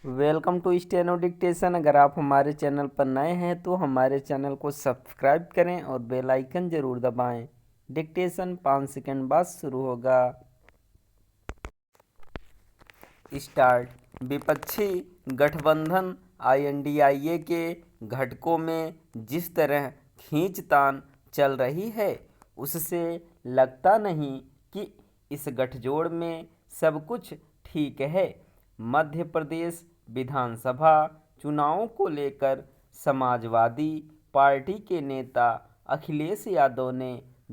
Welcome to steno dictation. अगर आप हमारे चैनल पर नए हैं तो हमारे चैनल को सब्सक्राइब करें और बेल आइकन ज़रूर दबाएं। डिक्टेशन 5 सेकंड बाद शुरू होगा। स्टार्ट। विपक्षी गठबंधन INDIA के घटकों में जिस तरह खींचतान चल रही है उससे लगता नहीं कि इस गठजोड़ में सब कुछ ठीक है। मध्य प्रदेश विधानसभा चुनावों को लेकर समाजवादी पार्टी के नेता अखिलेश यादव ने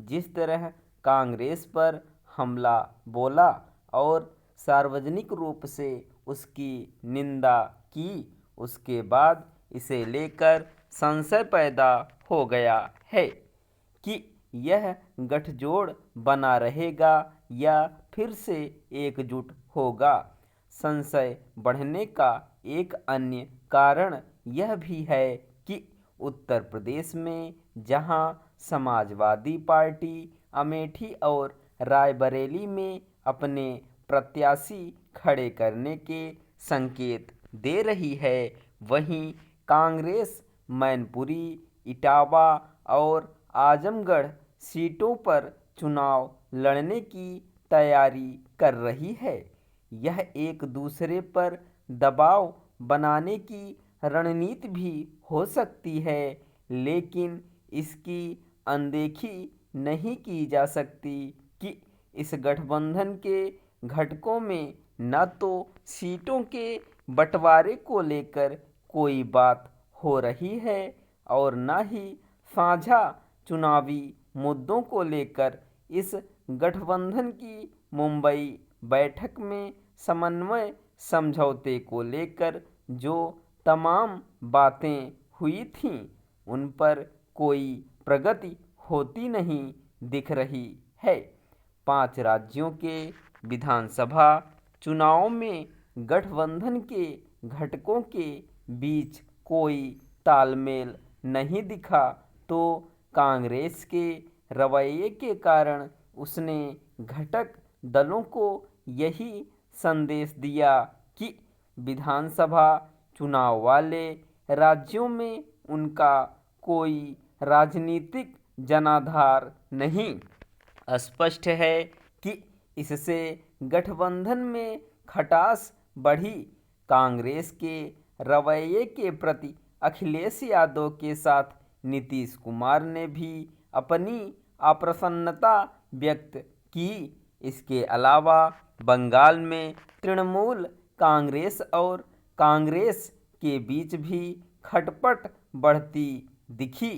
जिस तरह कांग्रेस पर हमला बोला और सार्वजनिक रूप से उसकी निंदा की, उसके बाद इसे लेकर संशय पैदा हो गया है कि यह गठजोड़ बना रहेगा या फिर से एकजुट होगा। संशय बढ़ने का एक अन्य कारण यह भी है कि उत्तर प्रदेश में जहां समाजवादी पार्टी अमेठी और रायबरेली में अपने प्रत्याशी खड़े करने के संकेत दे रही है, वहीं कांग्रेस मैनपुरी, इटावा और आजमगढ़ सीटों पर चुनाव लड़ने की तैयारी कर रही है। यह एक दूसरे पर दबाव बनाने की रणनीति भी हो सकती है, लेकिन इसकी अनदेखी नहीं की जा सकती कि इस गठबंधन के घटकों में न तो सीटों के बंटवारे को लेकर कोई बात हो रही है और न ही साझा चुनावी मुद्दों को लेकर इस गठबंधन की मुंबई बैठक में समन्वय समझौते को लेकर जो तमाम बातें हुई थीं उन पर कोई प्रगति होती नहीं दिख रही है। 5 राज्यों के विधानसभा चुनाव में गठबंधन के घटकों के बीच कोई तालमेल नहीं दिखा तो कांग्रेस के रवैये के कारण उसने घटक दलों को यही संदेश दिया कि विधानसभा चुनाव वाले राज्यों में उनका कोई राजनीतिक जनाधार नहीं। स्पष्ट है कि इससे गठबंधन में खटास बढ़ी। कांग्रेस के रवैये के प्रति अखिलेश यादव के साथ नीतीश कुमार ने भी अपनी अप्रसन्नता व्यक्त की। इसके अलावा बंगाल में तृणमूल कांग्रेस और कांग्रेस के बीच भी खटपट बढ़ती दिखी।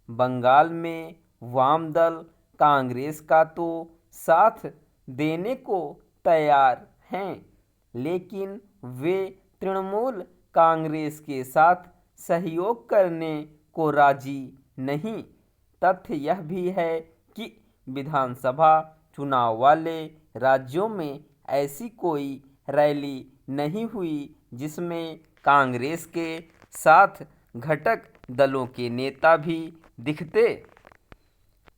बंगाल में वाम दल कांग्रेस का तो साथ देने को तैयार हैं, लेकिन वे तृणमूल कांग्रेस के साथ सहयोग करने को राजी नहीं। तथ्य यह भी है कि विधानसभा चुनाव वाले राज्यों में ऐसी कोई रैली नहीं हुई जिसमें कांग्रेस के साथ घटक दलों के नेता भी दिखते।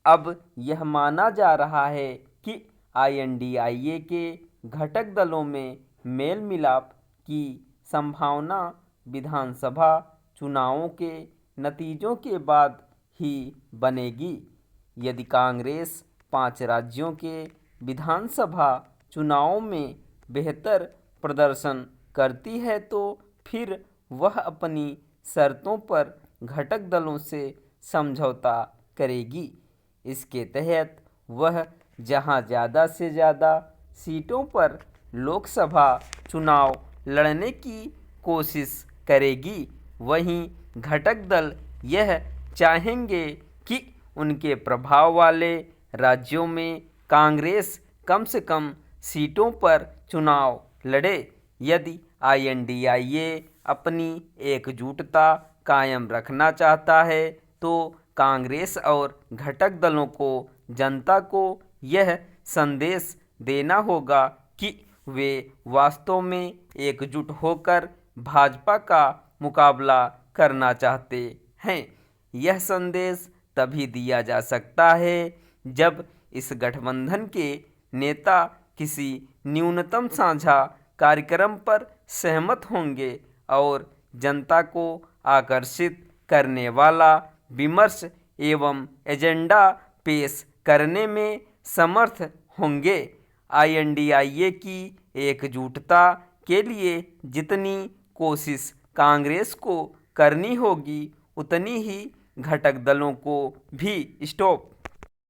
अब यह माना जा रहा है कि INDIA के घटक दलों में मेल मिलाप की संभावना विधानसभा चुनावों के नतीजों के बाद ही बनेगी। यदि कांग्रेस 5 राज्यों के विधानसभा चुनावों में बेहतर प्रदर्शन करती है तो फिर वह अपनी शर्तों पर घटक दलों से समझौता करेगी। इसके तहत वह जहां ज़्यादा से ज़्यादा सीटों पर लोकसभा चुनाव लड़ने की कोशिश करेगी, वहीं घटक दल यह चाहेंगे कि उनके प्रभाव वाले राज्यों में कांग्रेस कम से कम सीटों पर चुनाव लड़े। यदि INDIA अपनी एकजुटता कायम रखना चाहता है तो कांग्रेस और घटक दलों को जनता को यह संदेश देना होगा कि वे वास्तव में एकजुट होकर भाजपा का मुकाबला करना चाहते हैं। यह संदेश तभी दिया जा सकता है जब इस गठबंधन के नेता किसी न्यूनतम साझा कार्यक्रम पर सहमत होंगे और जनता को आकर्षित करने वाला विमर्श एवं एजेंडा पेश करने में समर्थ होंगे। INDIA की एकजुटता के लिए जितनी कोशिश कांग्रेस को करनी होगी, उतनी ही घटक दलों को भी। स्टॉप।